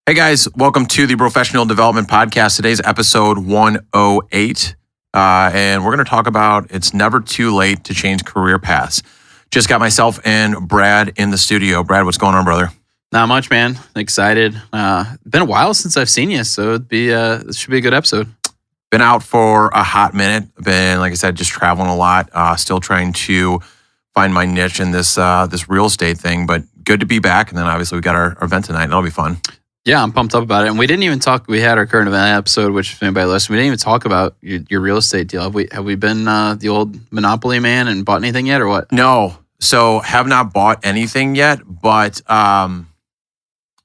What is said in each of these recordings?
Hey guys, welcome to the Brofessional Development Podcast. Today's episode 108. And we're going to talk about it's never too late to change career paths. Just got myself and Brad in the studio. Brad, what's going on, brother? Not much, man. Excited. Been a while since I've seen you, so this should be a good episode. Been out for a hot minute. Been, like I said, just traveling a lot. Still trying to find my niche in this real estate thing, but good to be back. And then obviously we got our event tonight, and that'll be fun. Yeah, I'm pumped up about it. And we didn't even talk. We had our current event episode, which if anybody listened, we didn't even talk about your real estate deal. Have we been the old Monopoly man and bought anything yet, or what? No. So have not bought anything yet, but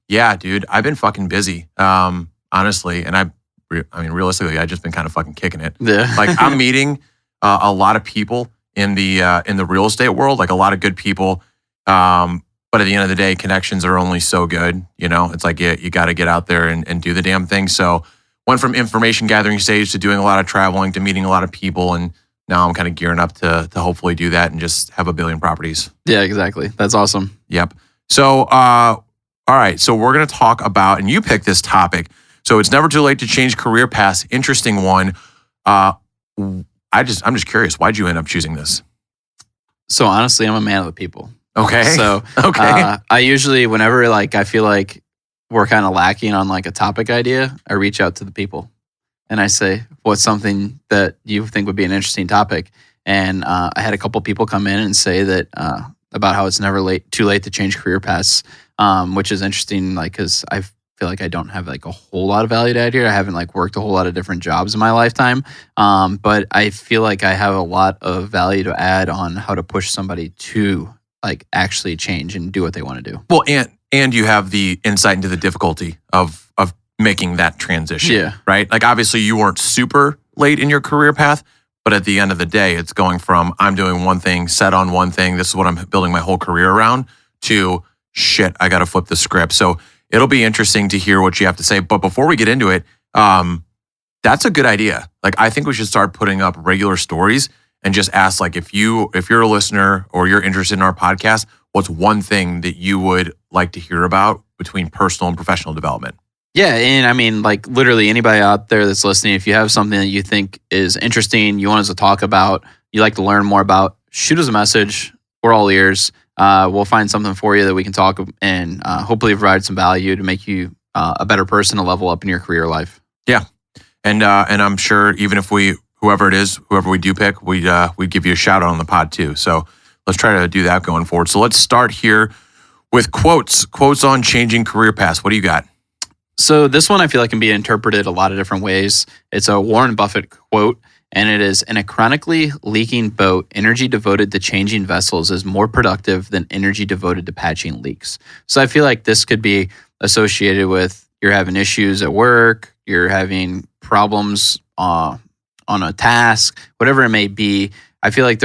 yeah, dude, I've been fucking busy, honestly. And I mean, realistically, I've just been kind of fucking kicking it. Yeah. Like I'm meeting a lot of people in the real estate world, like a lot of good people. But at the end of the day, connections are only so good. You know, it's like you got to get out there and do the damn thing. So went from information gathering stage to doing a lot of traveling to meeting a lot of people. And now I'm kind of gearing up to hopefully do that and just have a billion properties. Yeah, exactly. That's awesome. Yep. So, all right. So we're going to talk about, and you picked this topic. So it's never too late to change career paths. Interesting one. I'm just curious. Why'd you end up choosing this? So honestly, I'm a man of the people. Okay. So I usually, whenever I feel like we're kind of lacking on like a topic idea, I reach out to the people and I say, what's something that you think would be an interesting topic? And I had a couple people come in and say that about how it's never too late to change career paths, which is interesting. Like, cause I feel like I don't have like a whole lot of value to add here. I haven't like worked a whole lot of different jobs in my lifetime. But I feel like I have a lot of value to add on how to push somebody to like actually change and do what they want to do. Well, and you have the insight into the difficulty of making that transition. Yeah. Right? Like obviously you weren't super late in your career path, but at the end of the day, it's going from I'm doing one thing, set on one thing, this is what I'm building my whole career around, to shit, I got to flip the script. So it'll be interesting to hear what you have to say. But before we get into it, that's a good idea. Like I think we should start putting up regular stories and just ask, like, if you're a listener or you're interested in our podcast, what's one thing that you would like to hear about between personal and professional development? Yeah, and I mean, like literally anybody out there that's listening, if you have something that you think is interesting, you want us to talk about, you like to learn more about, shoot us a message. We're all ears. We'll find something for you that we can talk and hopefully provide some value to make you a better person to level up in your career life. Yeah, and I'm sure even if whoever we do pick, we'd give you a shout out on the pod too. So let's try to do that going forward. So let's start here with quotes on changing career paths. What do you got? So this one I feel like can be interpreted a lot of different ways. It's a Warren Buffett quote, and it is, in a chronically leaking boat, energy devoted to changing vessels is more productive than energy devoted to patching leaks. So I feel like this could be associated with you're having issues at work, you're having problems on a task, whatever it may be. I feel like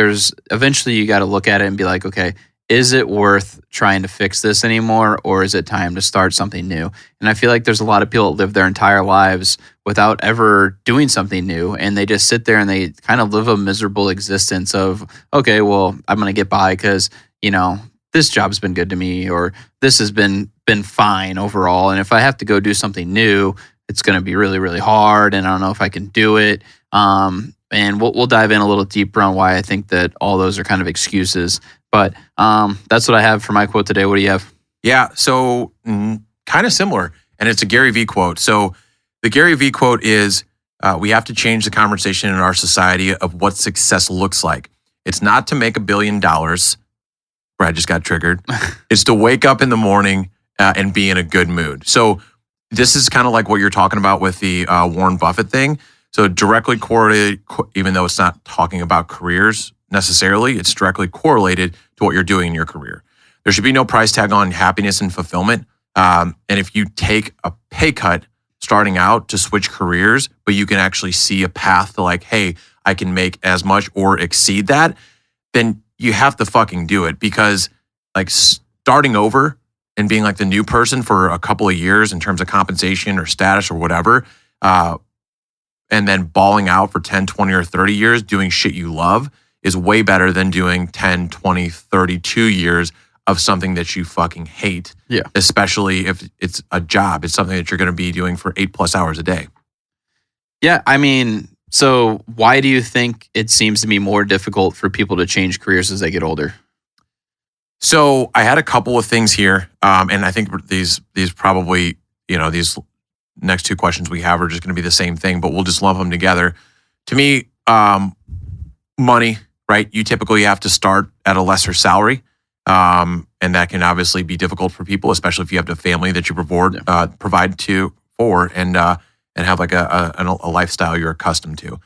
eventually you got to look at it and be like, okay, is it worth trying to fix this anymore, or is it time to start something new? And I feel like there's a lot of people that live their entire lives without ever doing something new, and they just sit there and they kind of live a miserable existence of, okay, well, I'm going to get by because, this job's been good to me, or this has been fine overall. And if I have to go do something new, it's going to be really, really hard, and I don't know if I can do it. And we'll dive in a little deeper on why I think that all those are kind of excuses. But that's what I have for my quote today. What do you have? Yeah, so kind of similar, and it's a Gary Vee quote. So the Gary Vee quote is, we have to change the conversation in our society of what success looks like. It's not to make $1 billion. Brad just got triggered. It's to wake up in the morning and be in a good mood. So this is kind of like what you're talking about with the Warren Buffett thing. So directly correlated, even though it's not talking about careers necessarily, it's directly correlated to what you're doing in your career. There should be no price tag on happiness and fulfillment. And if you take a pay cut starting out to switch careers, but you can actually see a path to like, hey, I can make as much or exceed that, then you have to fucking do it. Because like starting over and being like the new person for a couple of years in terms of compensation or status or whatever, and then balling out for 10, 20, or 30 years doing shit you love is way better than doing 10, 20, 32 years of something that you fucking hate. Yeah. Especially if it's a job. It's something that you're going to be doing for 8+ hours a day. Yeah. I mean, so why do you think it seems to be more difficult for people to change careers as they get older? So I had a couple of things here. And I think these probably, these next two questions we have are just going to be the same thing, but we'll just lump them together. To me, money, right? You typically have to start at a lesser salary. And that can obviously be difficult for people, especially if you have a family that you provide for and have like a lifestyle you're accustomed to.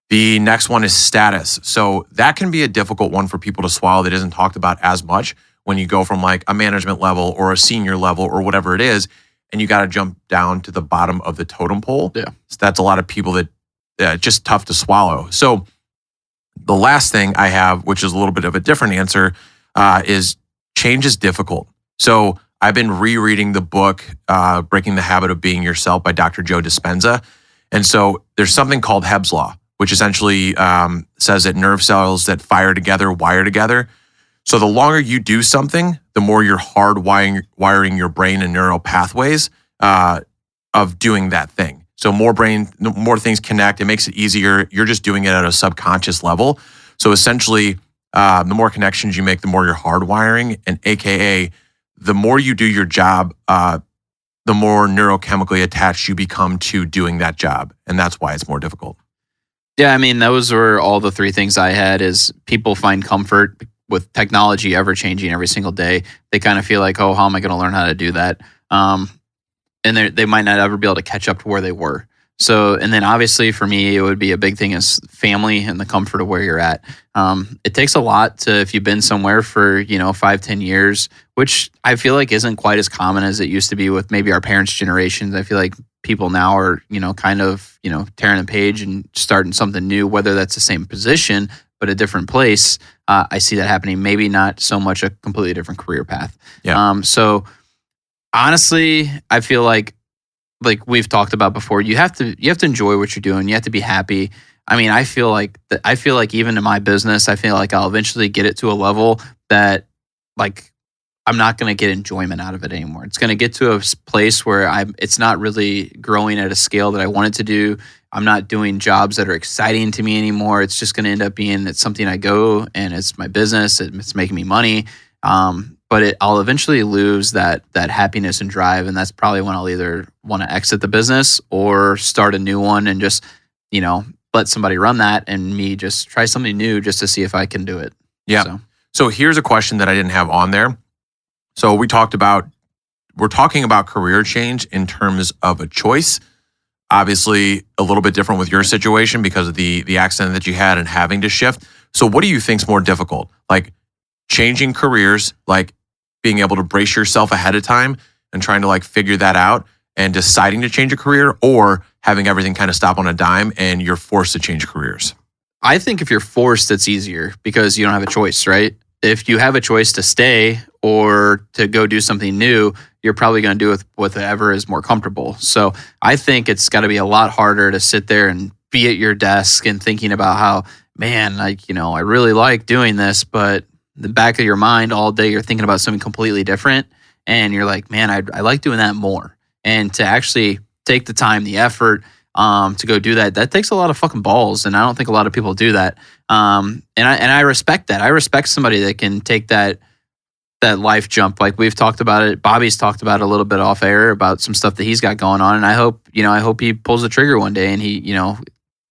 The next one is status. So that can be a difficult one for people to swallow that isn't talked about as much when you go from like a management level or a senior level or whatever it is, and you got to jump down to the bottom of the totem pole. Yeah. So that's a lot of people that just tough to swallow. So the last thing I have, which is a little bit of a different answer, is change is difficult. So I've been rereading the book, Breaking the Habit of Being Yourself by Dr. Joe Dispenza. And so there's something called Hebb's Law, which essentially says that nerve cells that fire together wire together. So the longer you do something, the more you're wiring your brain and neural pathways of doing that thing. So more things connect. It makes it easier. You're just doing it at a subconscious level. So essentially, the more connections you make, the more you're hardwiring, and AKA, the more you do your job, the more neurochemically attached you become to doing that job. And that's why it's more difficult. Yeah, I mean, those were all the three things I had is people find comfort with technology ever changing every single day. They kind of feel like, oh, how am I going to learn how to do that? And they might not ever be able to catch up to where they were. So, and then obviously for me, it would be a big thing is family and the comfort of where you're at. It takes a lot to, if you've been somewhere for, 5-10 years, which I feel like isn't quite as common as it used to be with maybe our parents' generations. I feel like people now are, tearing a page and starting something new, whether that's the same position, but a different place. I see that happening. Maybe not so much a completely different career path. Yeah. So honestly, I feel like we've talked about before, you have to enjoy what you're doing. You have to be happy. I mean, I feel like even in my business, I feel like I'll eventually get it to a level that like I'm not going to get enjoyment out of it anymore. It's going to get to a place where it's not really growing at a scale that I want it to do. I'm not doing jobs that are exciting to me anymore. It's just going to end up being it's something I go and it's my business. It's making me money. But I'll eventually lose that happiness and drive, and that's probably when I'll either want to exit the business or start a new one and just, let somebody run that and me just try something new just to see if I can do it. Yeah. So here's a question that I didn't have on there. So we're talking about career change in terms of a choice. Obviously, a little bit different with your situation because of the accident that you had and having to shift. So what do you think's more difficult? Like changing careers, like being able to brace yourself ahead of time and trying to like figure that out and deciding to change a career, or having everything kind of stop on a dime and you're forced to change careers? I think if you're forced, it's easier because you don't have a choice, right? If you have a choice to stay or to go do something new, you're probably going to do with whatever is more comfortable. So I think it's got to be a lot harder to sit there and be at your desk and thinking about how, man, I really like doing this, but the back of your mind all day, you're thinking about something completely different. And you're like, man, I like doing that more. And to actually take the time, the effort to go do that takes a lot of fucking balls. And I don't think a lot of people do that. And I respect that. I respect somebody that can take that life jump. Like we've talked about it. Bobby's talked about it a little bit off air about some stuff that he's got going on. And I hope he pulls the trigger one day and he,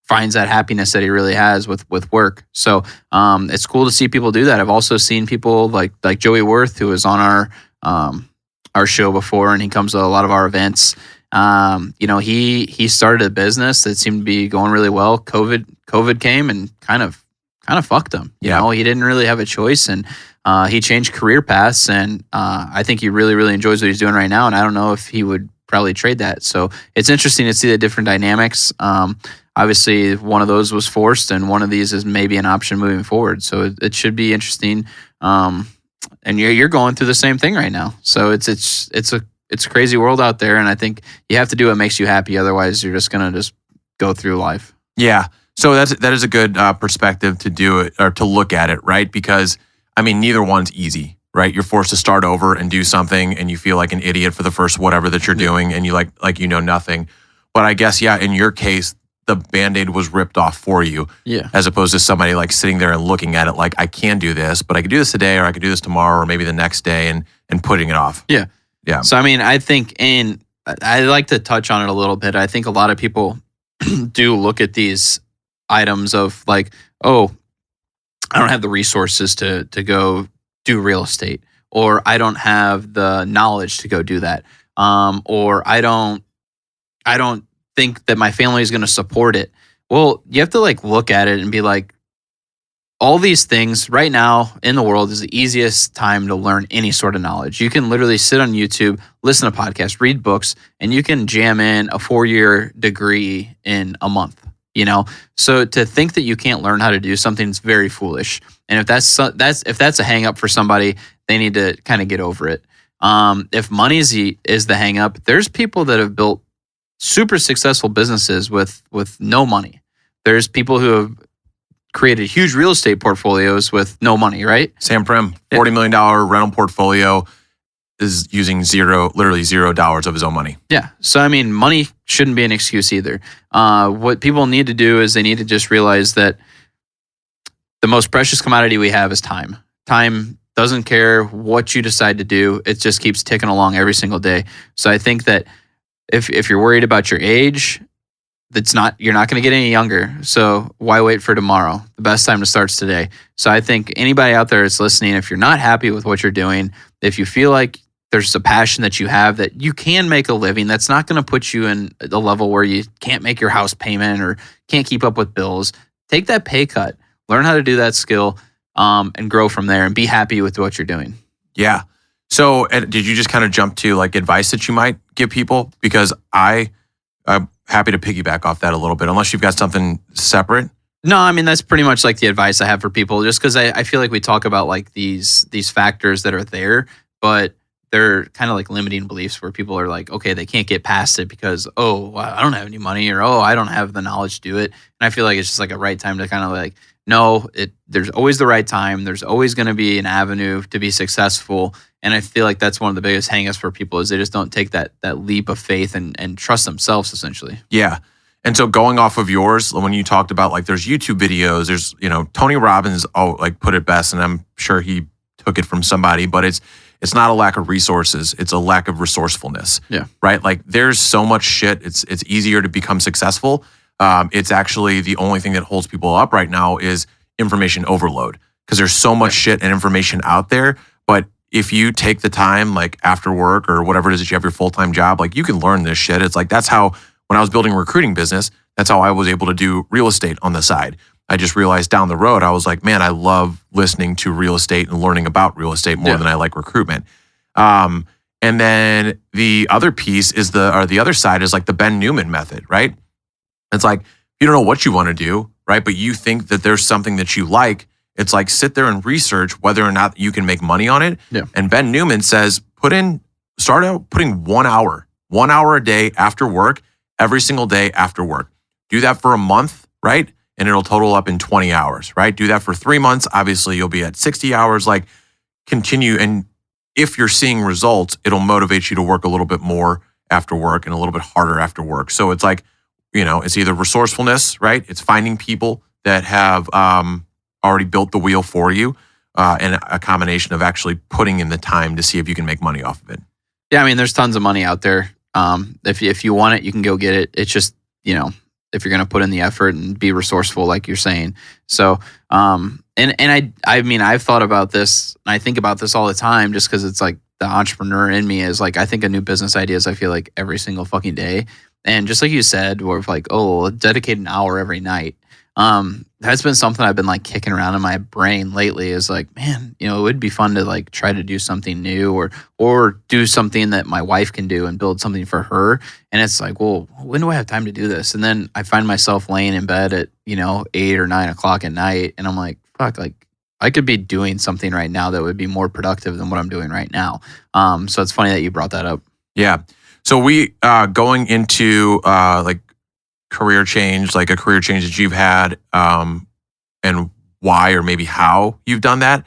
finds that happiness that he really has with work. So it's cool to see people do that. I've also seen people like Joey Worth, who was on our show before, and he comes to a lot of our events. He started a business that seemed to be going really well. COVID came and kind of fucked him. You know, he didn't really have a choice, and he changed career paths, and I think he really, really enjoys what he's doing right now. And I don't know if he would probably trade that. So it's interesting to see the different dynamics. Obviously, one of those was forced, and one of these is maybe an option moving forward. So it should be interesting. And you're going through the same thing right now. So it's a crazy world out there, and I think you have to do what makes you happy. Otherwise, you're just gonna just go through life. Yeah. So that is a good perspective to do it or to look at it, right? Because I mean, neither one's easy, right? You're forced to start over and do something, and you feel like an idiot for the first whatever that you're doing, and you like you know nothing. But I guess, yeah, in your case, the Band-Aid was ripped off for you, as opposed to somebody like sitting there and looking at it like, I can do this, but I could do this today, or I could do this tomorrow, or maybe the next day, and putting it off. Yeah. Yeah. So, I mean, I think, and I like to touch on it a little bit. I think a lot of people do look at these items of like, oh, I don't have the resources to go do real estate, or I don't have the knowledge to go do that, or I don't think that my family is going to support it. Well, you have to like look at it and be like, all these things right now in the world is the easiest time to learn any sort of knowledge. You can literally sit on YouTube, listen to podcasts, read books, and you can jam in a 4-year degree in a month. You know, so to think that you can't learn how to do something is very foolish. And if that's a hang up for somebody, they need to kind of get over it. If money is the hang up, there's people that have built super successful businesses with no money. There's people who have created huge real estate portfolios with no money, right? Sam Prim, $40 million rental portfolio, is using literally $0 of his own money. Yeah. So, I mean, money shouldn't be an excuse either. What people need to do is they need to just realize that the most precious commodity we have is time. Time doesn't care what you decide to do. It just keeps ticking along every single day. So I think that if you're worried about your age, you're not going to get any younger. So why wait for tomorrow? The best time to start is today. So I think anybody out there that's listening, if you're not happy with what you're doing, if you feel like there's a passion that you have that you can make a living, that's not going to put you in the level where you can't make your house payment or can't keep up with bills, take that pay cut, learn how to do that skill, and grow from there and be happy with what you're doing. Yeah. So did you just kind of jump to like advice that you might give people? Because I'm happy to piggyback off that a little bit, unless you've got something separate. No, I mean, that's pretty much like the advice I have for people, just because I feel like we talk about like these factors that are there, but they're kind of like limiting beliefs where people are like, okay, they can't get past it because, oh, I don't have any money, or, oh, I don't have the knowledge to do it. And I feel like it's just like a right time to kind of like, no, there's always the right time. There's always going to be an avenue to be successful. And I feel like that's one of the biggest hangups for people is they just don't take that leap of faith and trust themselves, essentially. Yeah. And so going off of yours, when you talked about like there's YouTube videos, there's, Tony Robbins put it best, and I'm sure he took it from somebody, but it's not a lack of resources. It's a lack of resourcefulness. Yeah. Right? Like there's so much shit. It's easier to become successful. It's actually the only thing that holds people up right now is information overload, because there's so much shit and information out there. But if you take the time, like after work or whatever it is that you have your full-time job, like you can learn this shit. It's like, that's how, when I was building a recruiting business, that's how I was able to do real estate on the side. I just realized down the road, I was like, man, I love listening to real estate and learning about real estate more than I like recruitment. And then the other piece is the other side is like the Ben Newman method, right? It's like, you don't know what you want to do, right? But you think that there's something that you like. It's like, sit there and research whether or not you can make money on it. Yeah. And Ben Newman says, start out putting 1 hour a day after work, every single day after work. Do that for a month, right? And it'll total up in 20 hours, right? Do that for 3 months. Obviously, you'll be at 60 hours. Like, continue. And if you're seeing results, it'll motivate you to work a little bit more after work and a little bit harder after work. So it's like, it's either resourcefulness, right? It's finding people that have already built the wheel for you, and a combination of actually putting in the time to see if you can make money off of it. Yeah, I mean, there's tons of money out there. If you want it, you can go get it. It's just, if you're going to put in the effort and be resourceful, like you're saying. So, and I mean, I've thought about this, and I think about this all the time, just because it's like the entrepreneur in me is like, I think of new business ideas, I feel like every single fucking day. And just like you said, we're like, oh, dedicate an hour every night. That's been something I've been like kicking around in my brain lately is like, man, it would be fun to like try to do something new or do something that my wife can do and build something for her. And it's like, well, when do I have time to do this? And then I find myself laying in bed at, 8 or 9 o'clock at night. And I'm like, fuck, like I could be doing something right now that would be more productive than what I'm doing right now. So it's funny that you brought that up. Yeah. So we going into like career change, like a career change that you've had, and why or maybe how you've done that.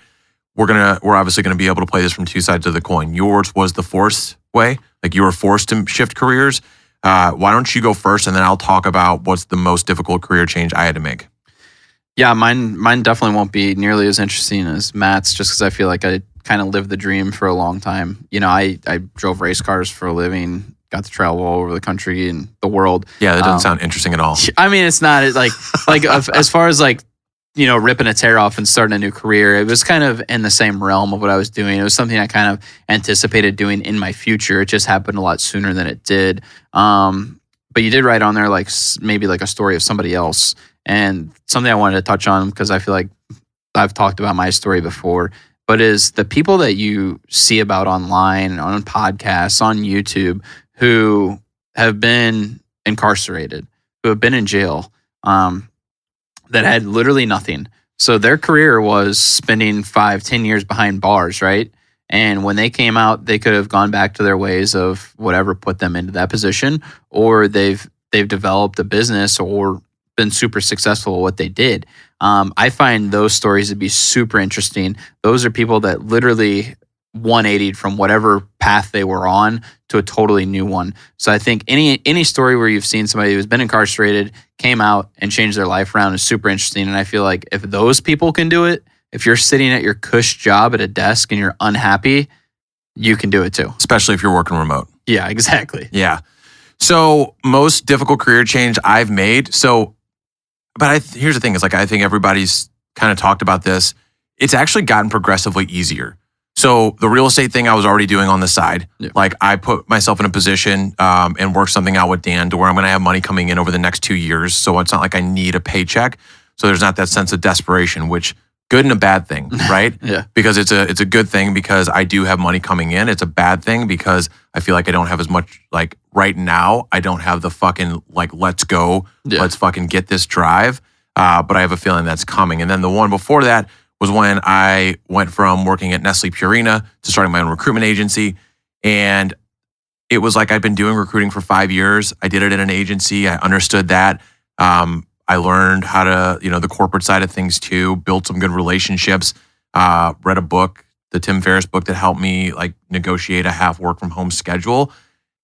we're obviously gonna be able to play this from two sides of the coin. Yours was the forced way, like you were forced to shift careers. Why don't you go first, and then I'll talk about what's the most difficult career change I had to make. Yeah, mine definitely won't be nearly as interesting as Matt's, just because I feel like I kind of lived the dream for a long time. I drove race cars for a living, got to travel all over the country and the world. Yeah, that doesn't sound interesting at all. I mean, it's not like as far as ripping its hair off and starting a new career, it was kind of in the same realm of what I was doing. It was something I kind of anticipated doing in my future. It just happened a lot sooner than it did. But you did write on there maybe a story of somebody else, and something I wanted to touch on because I feel like I've talked about my story before, but is the people that you see about online, on podcasts, on YouTube, who have been incarcerated, who have been in jail, that had literally nothing. So their career was spending 5-10 years behind bars, right? And when they came out, they could have gone back to their ways of whatever put them into that position, or they've developed a business or been super successful at what they did. I find those stories to be super interesting. Those are people that literally 180'd from whatever path they were on to a totally new one. So I think any story where you've seen somebody who's been incarcerated, came out and changed their life around is super interesting. And I feel like if those people can do it, if you're sitting at your cush job at a desk and you're unhappy, you can do it too. Especially if you're working remote. Yeah, exactly. Yeah. So most difficult career change I've made. Here's the thing is I think everybody's kind of talked about this. It's actually gotten progressively easier. So the real estate thing I was already doing on the side. Yeah. I put myself in a position and worked something out with Dan to where I'm going to have money coming in over the next 2 years. So it's not like I need a paycheck. So there's not that sense of desperation, which good and a bad thing, right? Yeah. Because it's a good thing because I do have money coming in. It's a bad thing because I feel like I don't have as much, right now, I don't have the fucking, let's go, let's fucking get this drive. But I have a feeling that's coming. And then the one before that was when I went from working at Nestle Purina to starting my own recruitment agency. And it was I'd been doing recruiting for 5 years. I did it at an agency. I understood that. I learned how to, the corporate side of things too, built some good relationships, read a book, the Tim Ferriss book that helped me negotiate a half work from home schedule.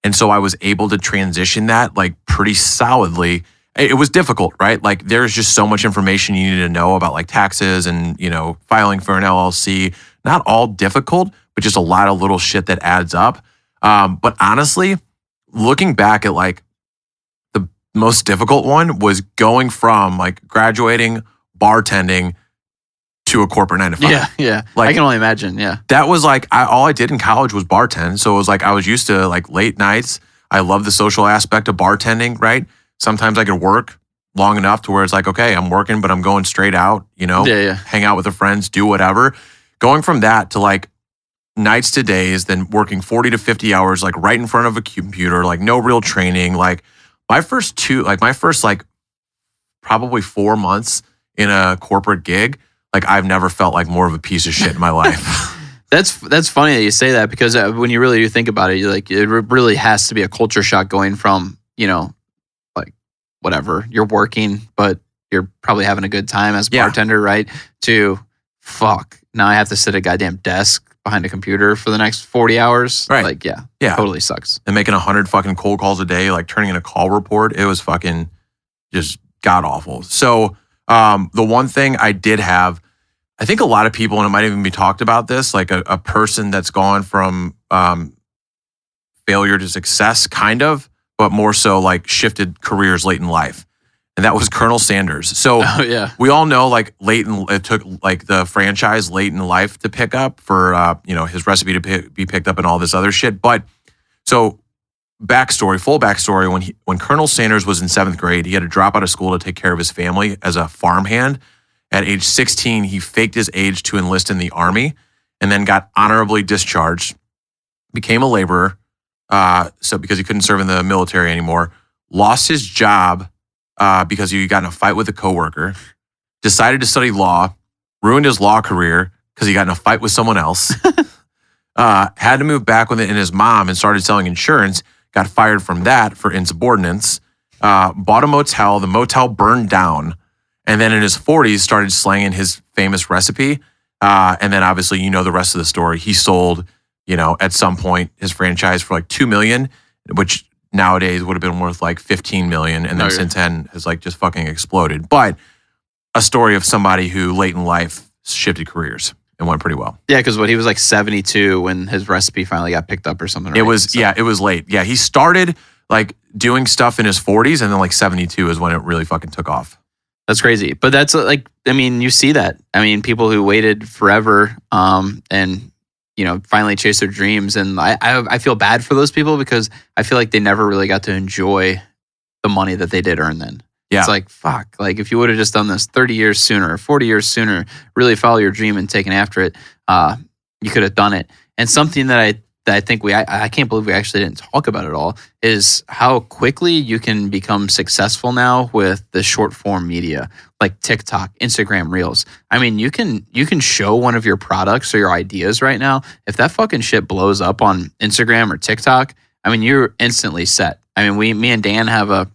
And so I was able to transition that pretty solidly. It was difficult, right? There's just so much information you need to know about taxes and, filing for an LLC. Not all difficult, but just a lot of little shit that adds up. But honestly, looking back at the most difficult one was going from graduating, bartending to a corporate 9 to 5. Yeah. I can only imagine. Yeah. That was all I did in college was bartend. So it was I was used to late nights. I love the social aspect of bartending, right? Sometimes I could work long enough to where it's okay, I'm working, but I'm going straight out, hang out with the friends, do whatever. Going from that to nights to days, then working 40 to 50 hours, right in front of a computer, no real training. My first probably 4 months in a corporate gig, I've never felt more of a piece of shit in my life. That's funny that you say that because when you really do think about it, it really has to be a culture shock going from, whatever, you're working, but you're probably having a good time as a bartender, right? To fuck, now I have to sit at a goddamn desk behind a computer for the next 40 hours. Right. Yeah. Totally sucks. And making 100 fucking cold calls a day, turning in a call report, it was fucking just god awful. So the one thing I did have, I think a lot of people, and it might even be talked about this, a person that's gone from failure to success, kind of, but more so shifted careers late in life. And that was Colonel Sanders. So we all know it took the franchise late in life to pick up for, his recipe to be picked up and all this other shit. But so full backstory, when Colonel Sanders was in 7th grade, he had to drop out of school to take care of his family as a farmhand. At age 16, he faked his age to enlist in the Army and then got honorably discharged, became a laborer. So because he couldn't serve in the military anymore, lost his job because he got in a fight with a coworker, decided to study law, ruined his law career because he got in a fight with someone else, had to move back with it and his mom and started selling insurance, got fired from that for insubordinance, bought a motel, the motel burned down, and then in his 40s started slanging his famous recipe. And then obviously, the rest of the story. He sold, at some point his franchise for like $2 million, which nowadays would have been worth like $15 million. And then since then has like just fucking exploded. But a story of somebody who late in life shifted careers and went pretty well. Yeah, because he was like 72 when his recipe finally got picked up or something. Right? It was late. Yeah, he started like doing stuff in his 40s, and then like 72 is when it really fucking took off. That's crazy. But that's you see that. People who waited forever and finally chased their dreams. And I feel bad for those people because I feel like they never really got to enjoy the money that they did earn then. Yeah. It's like, fuck, like if you would have just done this 30 years sooner, 40 years sooner, really follow your dream and taken after it, you could have done it. And something that I think I can't believe we actually didn't talk about at all is how quickly you can become successful now with the short form media like TikTok, Instagram Reels. You can show one of your products or your ideas right now. If that fucking shit blows up on Instagram or TikTok, you're instantly set. Me and Dan have a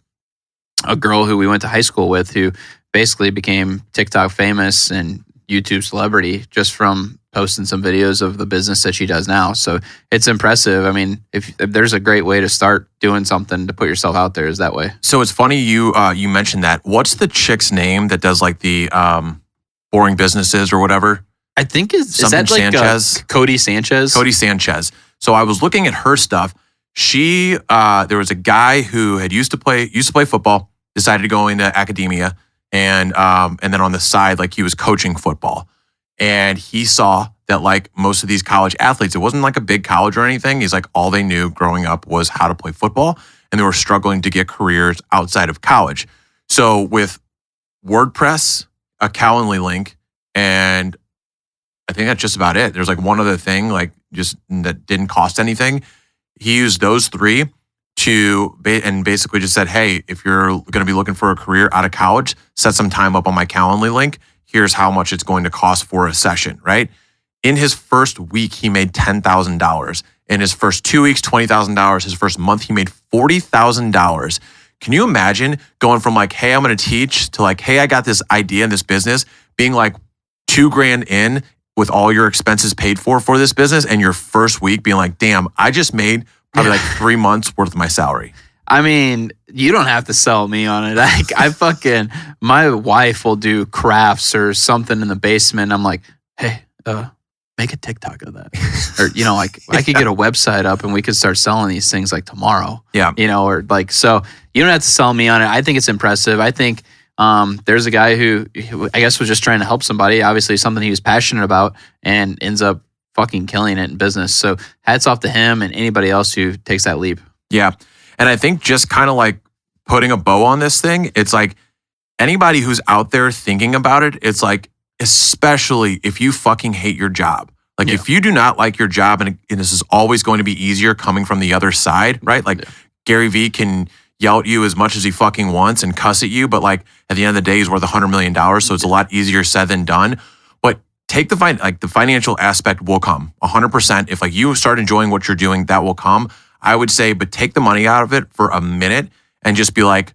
girl who we went to high school with who basically became TikTok famous and YouTube celebrity just from posting some videos of the business that she does now. So it's impressive. If there's a great way to start doing something to put yourself out there is that way. So it's funny you mentioned that. What's the chick's name that does like the boring businesses or whatever? I think is that like Sanchez? Cody Sanchez? Cody Sanchez. So I was looking at her stuff. She there was a guy who had used to play football, decided to go into academia, and then on the side, like he was coaching football. And he saw that like most of these college athletes, it wasn't like a big college or anything. He's like, all they knew growing up was how to play football, and they were struggling to get careers outside of college. So with WordPress, a Calendly link, and I think that's just about it. There's like one other thing, like just that didn't cost anything. He used those three and basically just said, hey, if you're going to be looking for a career out of college, set some time up on my Calendly link. Here's how much it's going to cost for a session, right? In his first week, he made $10,000. In his first 2 weeks, $20,000. His first month, he made $40,000. Can you imagine going from like, hey, I'm going to teach to like, hey, I got this idea in this business, being like $2,000 in with all your expenses paid for this business, and your first week being like, damn, I just made probably like 3 months worth of my salary. You don't have to sell me on it. My wife will do crafts or something in the basement. I'm like, hey, make a TikTok of that. Or, I could get a website up and we could start selling these things like tomorrow. Yeah. So you don't have to sell me on it. I think it's impressive. I think there's a guy who I guess was just trying to help somebody, obviously something he was passionate about, and ends up fucking killing it in business. So hats off to him and anybody else who takes that leap. Yeah. And I think just kind of like putting a bow on this thing, it's like anybody who's out there thinking about it, it's like, especially if you fucking hate your job. Like if you do not like your job, and this is always going to be easier coming from the other side, right? Like Gary Vee can yell at you as much as he fucking wants and cuss at you, but like at the end of the day, he's worth $100 million. So it's a lot easier said than done. But take the financial aspect will come 100%. If like you start enjoying what you're doing, that will come. I would say, but take the money out of it for a minute and just be like,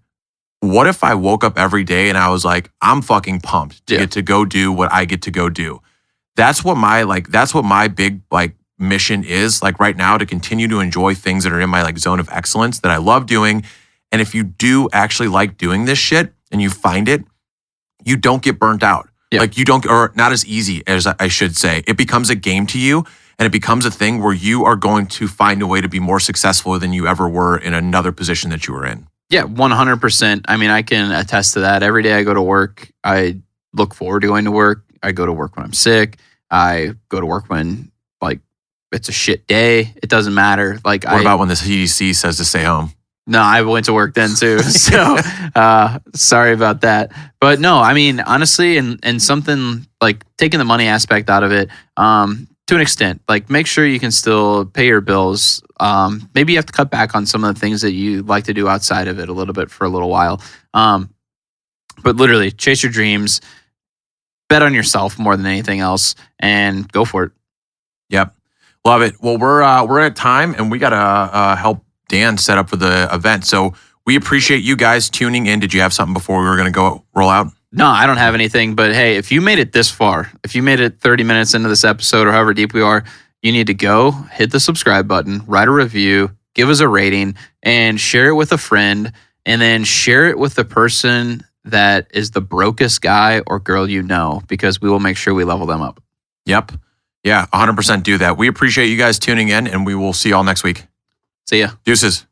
what if I woke up every day and I was like, I'm fucking pumped to get to go do what I get to go do. That's what my big like mission is like right now, to continue to enjoy things that are in my like zone of excellence that I love doing. And if you do actually like doing this shit and you find it, you don't get burnt out. Yeah. Like you don't, or not as easy as I should say. It becomes a game to you, and it becomes a thing where you are going to find a way to be more successful than you ever were in another position that you were in. Yeah, 100%. I can attest to that. Every day I go to work, I look forward to going to work. I go to work when I'm sick. I go to work when like it's a shit day. It doesn't matter. Like, what about when the CDC says to stay home? No, I went to work then too. So sorry about that. But no, honestly, and something like taking the money aspect out of it, to an extent, like make sure you can still pay your bills. Maybe you have to cut back on some of the things that you like to do outside of it a little bit for a little while. But literally chase your dreams, bet on yourself more than anything else, and go for it. Yep. Love it. Well, we're at time, and we got to help Dan set up for the event. So we appreciate you guys tuning in. Did you have something before we were going to go roll out? No, I don't have anything. But hey, if you made it this far, if you made it 30 minutes into this episode or however deep we are, you need to go hit the subscribe button, write a review, give us a rating, and share it with a friend. And then share it with the person that is the brokest guy or girl you know, because we will make sure we level them up. Yep. Yeah, 100% do that. We appreciate you guys tuning in, and we will see y'all next week. See ya. Deuces.